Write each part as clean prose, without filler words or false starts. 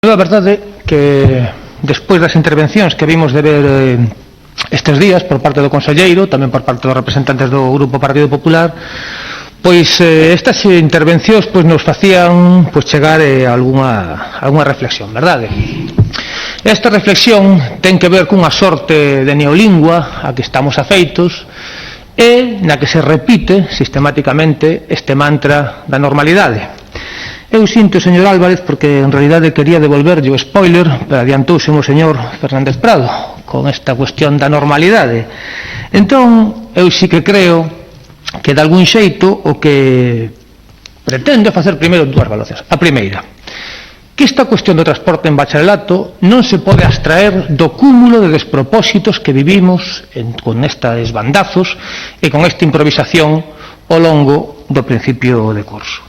A verdade que despois das intervencións que vimos de ver estes días por parte do conselleiro, tamén por parte dos representantes do Grupo Partido Popular, pois estas intervencións pois nos facían pois chegar a algunha reflexión, verdade? Esta reflexión ten que ver cunha sorte de neolingua a que estamos afeitos e na que se repite sistematicamente este mantra da normalidade. Eu sinto, señor Álvarez, porque en realidade quería devolverlle o spoiler, pero adiantouse o señor Fernández Prado con esta cuestión da normalidade. Entón, eu sí que creo que de algún xeito o que pretendo facer primeiro dúas valoracións. A primeira, que esta cuestión do transporte en bacharelato non se pode abstraer do cúmulo de despropósitos que vivimos con estes bandazos e con esta improvisación ao longo do principio de curso.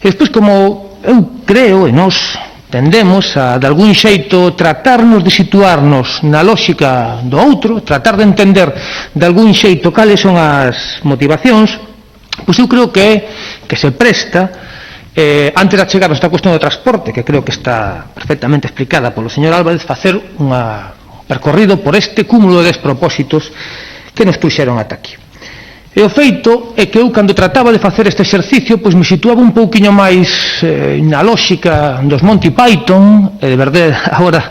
E despois, como eu creo e nós tendemos a, de algún xeito, tratarnos de situarnos na lógica do outro, tratar de entender de algún xeito cales son as motivacións, pois eu creo que se presta, antes de chegar a esta cuestión do transporte, que creo que está perfectamente explicada polo señor Álvarez, facer un percorrido por este cúmulo de despropósitos que nos puxeron ata aquí. E o feito é que eu, cando trataba de facer este exercicio, pois me situaba un pouquiño máis na lógica dos Monty Python, e de verdade, agora,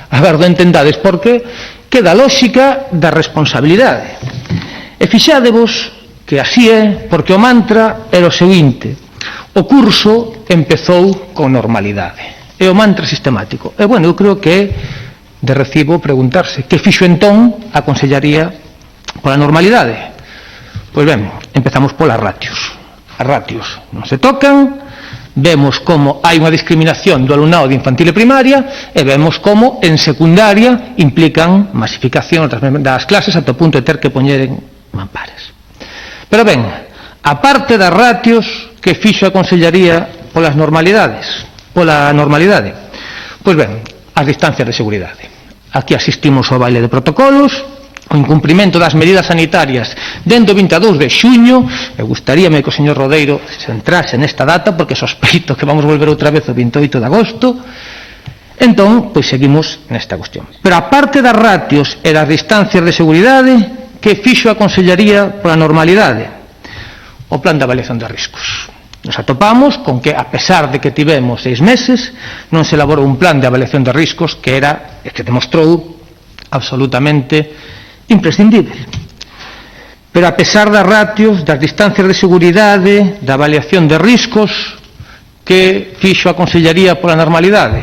a verdade entendades por qué, que da lógica da responsabilidade. E fixádevos que así é, porque o mantra era o seguinte: o curso empezou con normalidade. É o mantra sistemático. E, bueno, eu creo que é de recibo preguntarse que fixo entón a Consellería pola normalidade. Pois ben, empezamos polas ratios. As ratios non se tocan, vemos como hai unha discriminación do alumnado de infantil e primaria e vemos como en secundaria implican masificación das clases ata o punto de ter que poñer en mampares. Pero ben, a parte das ratios que fixo a Consellería pola normalidade, pois ben, as distancias de seguridade. Aquí asistimos ao baile de protocolos, o incumprimento das medidas sanitarias dentro do 22 de xuño. Me gustaríame que o señor Rodeiro se centrase nesta data, porque sospeito que vamos volver outra vez o 28 de agosto. Entón, pois seguimos nesta cuestión. Pero a parte das ratios e das distancias de seguridade, que fixo a Consellería pola normalidade? O plan de avaliación de riscos. Nos atopamos con que, a pesar de que tivemos 6 meses, non se elaborou un plan de avaliación de riscos que demostrou absolutamente imprescindible. Pero a pesar das ratios, das distancias de seguridade, da avaliación de riscos, que fixo a Consellería pola normalidade?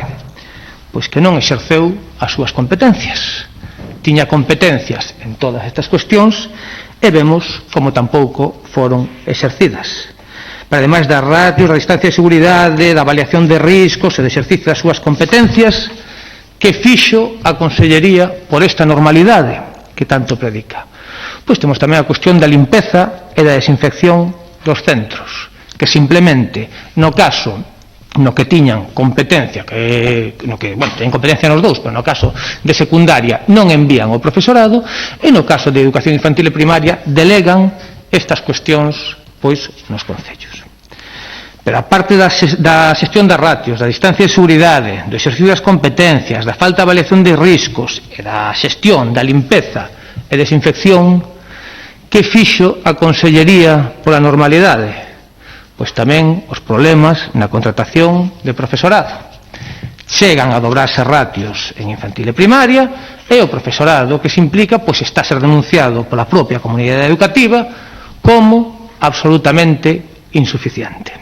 Pois que non exerceu as súas competencias. Tiña competencias en todas estas cuestións e vemos como tampouco foron exercidas. Pero ademais das ratios, da distancia de seguridade, da avaliación de riscos e de exercicio das súas competencias, que fixo a Consellería por esta normalidade que tanto predica? Pois temos tamén a cuestión da limpeza e da desinfección dos centros, que simplemente no caso no que tiñan competencia, teñen competencia nos dous, pero no caso de secundaria non envían o profesorado, e no caso de educación infantil e primaria delegan estas cuestións pois nos concellos. Pero a parte da xestión das ratios, da distancia de seguridade, do exercicio das competencias, da falta de avaliación de riscos e da xestión, da limpeza e desinfección, que fixo a Consellería pola normalidade? Pois tamén os problemas na contratación de profesorado. Chegan a dobrarse ratios en infantil e primaria e o profesorado que se implica pois está a ser denunciado pola propia comunidade educativa como absolutamente insuficiente.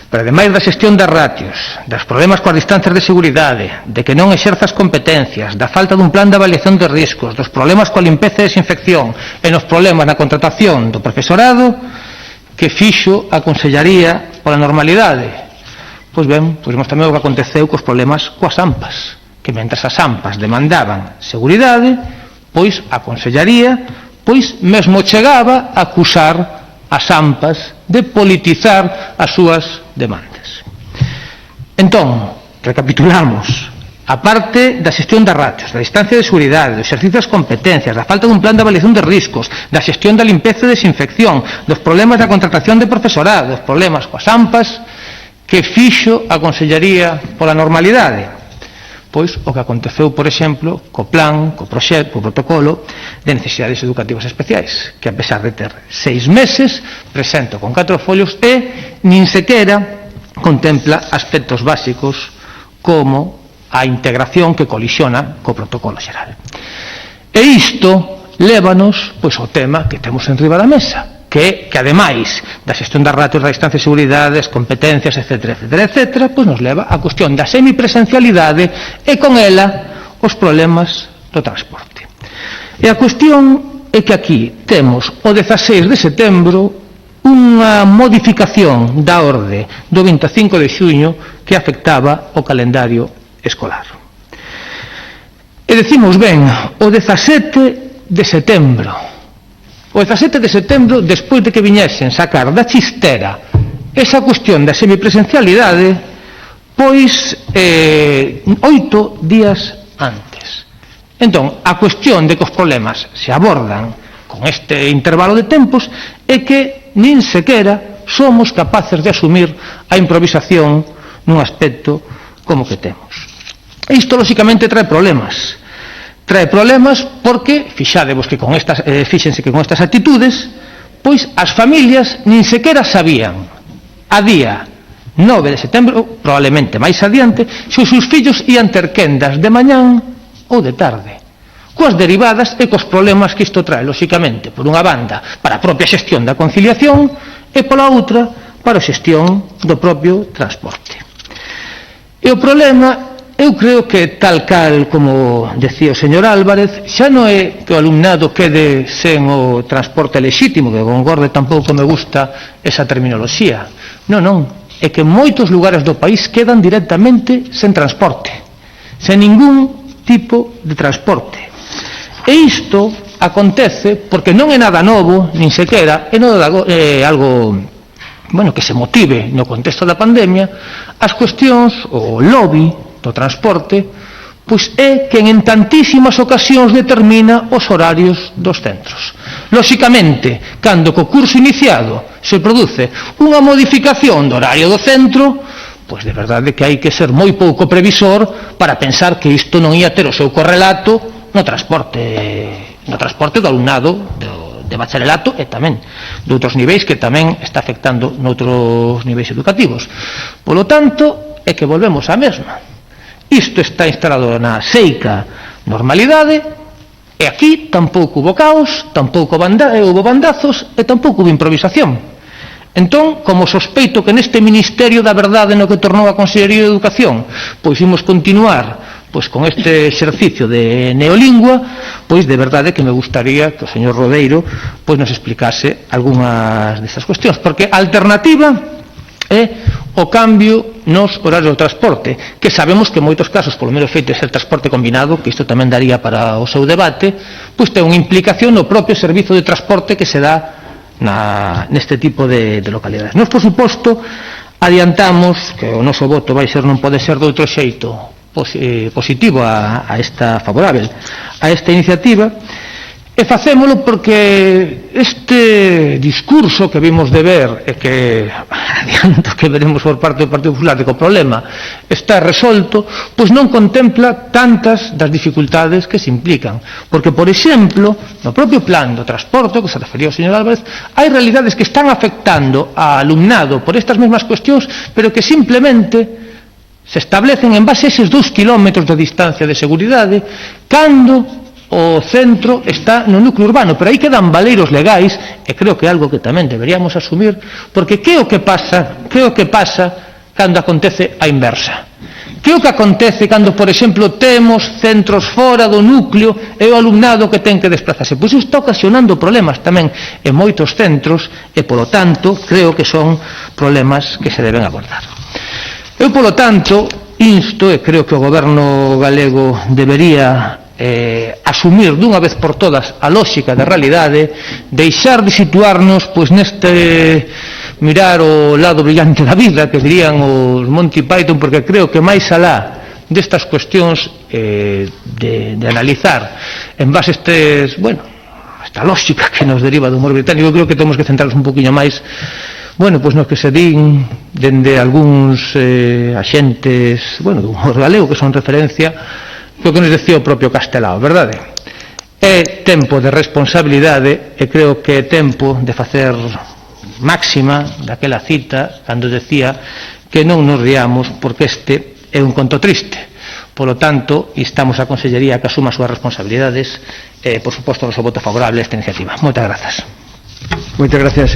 Pero ademais da xestión das ratios, dos problemas coas distancias de seguridade, de que non exerza as competencias, da falta dun plan de avaliación de riscos, dos problemas coa limpeza e desinfección e nos problemas na contratación do profesorado, que fixo a Consellería pola normalidade? Pois ben, pois vemos tamén o que aconteceu cos problemas coas AMPAs, que mentre as AMPAs demandaban seguridade, pois a Consellería mesmo chegaba a acusar as AMPAs de politizar as súas demandas. Entón, recapitulamos. A parte da xestión das ratios, da distancia de seguridade, do exercicio das competencias, da falta dun plan de avaliación de riscos, da xestión da limpeza e desinfección, dos problemas da contratación de profesorado, dos problemas coas AMPAs, Que fixo a Consellería pola normalidade? Pois o que aconteceu, por exemplo, co plan, co proxecto, co protocolo de necesidades educativas especiais, que a pesar de ter 6 meses, presento con 4 folios e nin sequera contempla aspectos básicos como a integración que colisiona co protocolo xeral. E isto lévanos pois ao tema que temos en riba da mesa, que ademais da xestión das ratios, da distancia de seguridade, as competencias, etc., pois nos leva á cuestión da semipresencialidade e con ela os problemas do transporte. E a cuestión é que aquí temos o 16 de setembro unha modificación da orde do 25 de xuño que afectaba o calendario escolar. E decimos ben, o 17 de setembro. O 17 de setembro, despois de que viñesen sacar da chistera esa cuestión da semipresencialidade, pois 8 días antes. Entón, a cuestión de que os problemas se abordan con este intervalo de tempos é que nin sequera somos capaces de asumir a improvisación nun aspecto como que temos. Isto, lóxicamente, trae problemas. Trae problemas porque, fixádevos que fíxense que con estas actitudes, pois as familias nin sequera sabían a día 9 de setembro, probablemente máis adiante, se os seus fillos ian ter quendas de mañán ou de tarde, coas derivadas e cos problemas que isto trae, lóxicamente, por unha banda, para a propia xestión da conciliación e pola outra, para a xestión do propio transporte. E o problema, eu creo que tal cal como decía o señor Álvarez, xa non é que o alumnado quede sen o transporte lexítimo, que con Gorde tampouco me gusta esa terminoloxía. Non, é que en moitos lugares do país quedan directamente sen transporte, sen ningún tipo de transporte. E isto acontece porque non é nada novo, nin sequera, é algo que se motive no contexto da pandemia, as cuestións, o lobby do transporte, pois é quen en tantísimas ocasións determina os horarios dos centros. Lóxicamente, cando co curso iniciado se produce unha modificación do horario do centro, pois de verdade que hai que ser moi pouco previsor para pensar que isto non ia ter o seu correlato no transporte do alumnado de bacharelato e tamén de outros niveis que tamén está afectando noutros niveis educativos. Polo tanto, é que volvemos á mesma. Isto está instalado na seica normalidade e aquí tampouco hubo caos, tampouco houbo bandazos e tampouco hubo improvisación. Entón, como sospeito que neste Ministerio da Verdade no que tornou a Consellería de Educación, pois imos continuar con este exercicio de neolingua, pois de verdade que me gustaría que o señor Rodeiro nos explicase algunhas destas cuestións, porque a alternativa é o cambio nos horarios do transporte, que sabemos que en moitos casos, polo menos feito ese transporte combinado, que isto tamén daría para o seu debate, pois ten unha implicación no propio servizo de transporte que se dá neste tipo de localidades. Nos, por suposto, adiantamos que o noso voto vai ser, non pode ser de outro xeito, positivo a esta favorable a esta iniciativa. E facémolo porque este discurso que vimos de ver e que adianto que veremos por parte do Partido Popular de que o problema está resolto, pois non contempla tantas das dificultades que se implican. Porque, por exemplo, no propio plan do transporte, que se refería o señor Álvarez, hai realidades que están afectando a alumnado por estas mesmas cuestións, pero que simplemente se establecen en base a eses 2 kilómetros de distancia de seguridade cando o centro está no núcleo urbano, pero aí quedan valeiros legais e creo que é algo que tamén deberíamos asumir, porque que é o que pasa cando acontece a inversa? Que é o que acontece cando, por exemplo, temos centros fora do núcleo e o alumnado que ten que desplazarse? Pois isto está ocasionando problemas tamén en moitos centros e, polo tanto, creo que son problemas que se deben abordar. Eu, polo tanto, insto, e creo que o goberno galego debería asumir dunha vez por todas a lógica da realidade, deixar de situarnos neste mirar o lado brillante da vida, que dirían os Monty Python, porque creo que máis alá destas cuestións de analizar en base a esta lógica que nos deriva do humor británico, creo que temos que centrarnos un poquinho máis Bueno, pois no que se din dende algúns axentes, bueno, do humor galego que son referencia do que nos decía o propio Castelao, verdade? É tempo de responsabilidade e creo que é tempo de facer máxima daquela cita cando decía que non nos riamos porque este é un conto triste. Polo tanto, instamos a Consellería que asuma as súas responsabilidades e, por suposto, o noso voto favorable a esta iniciativa. Moitas grazas. Moitas gracias.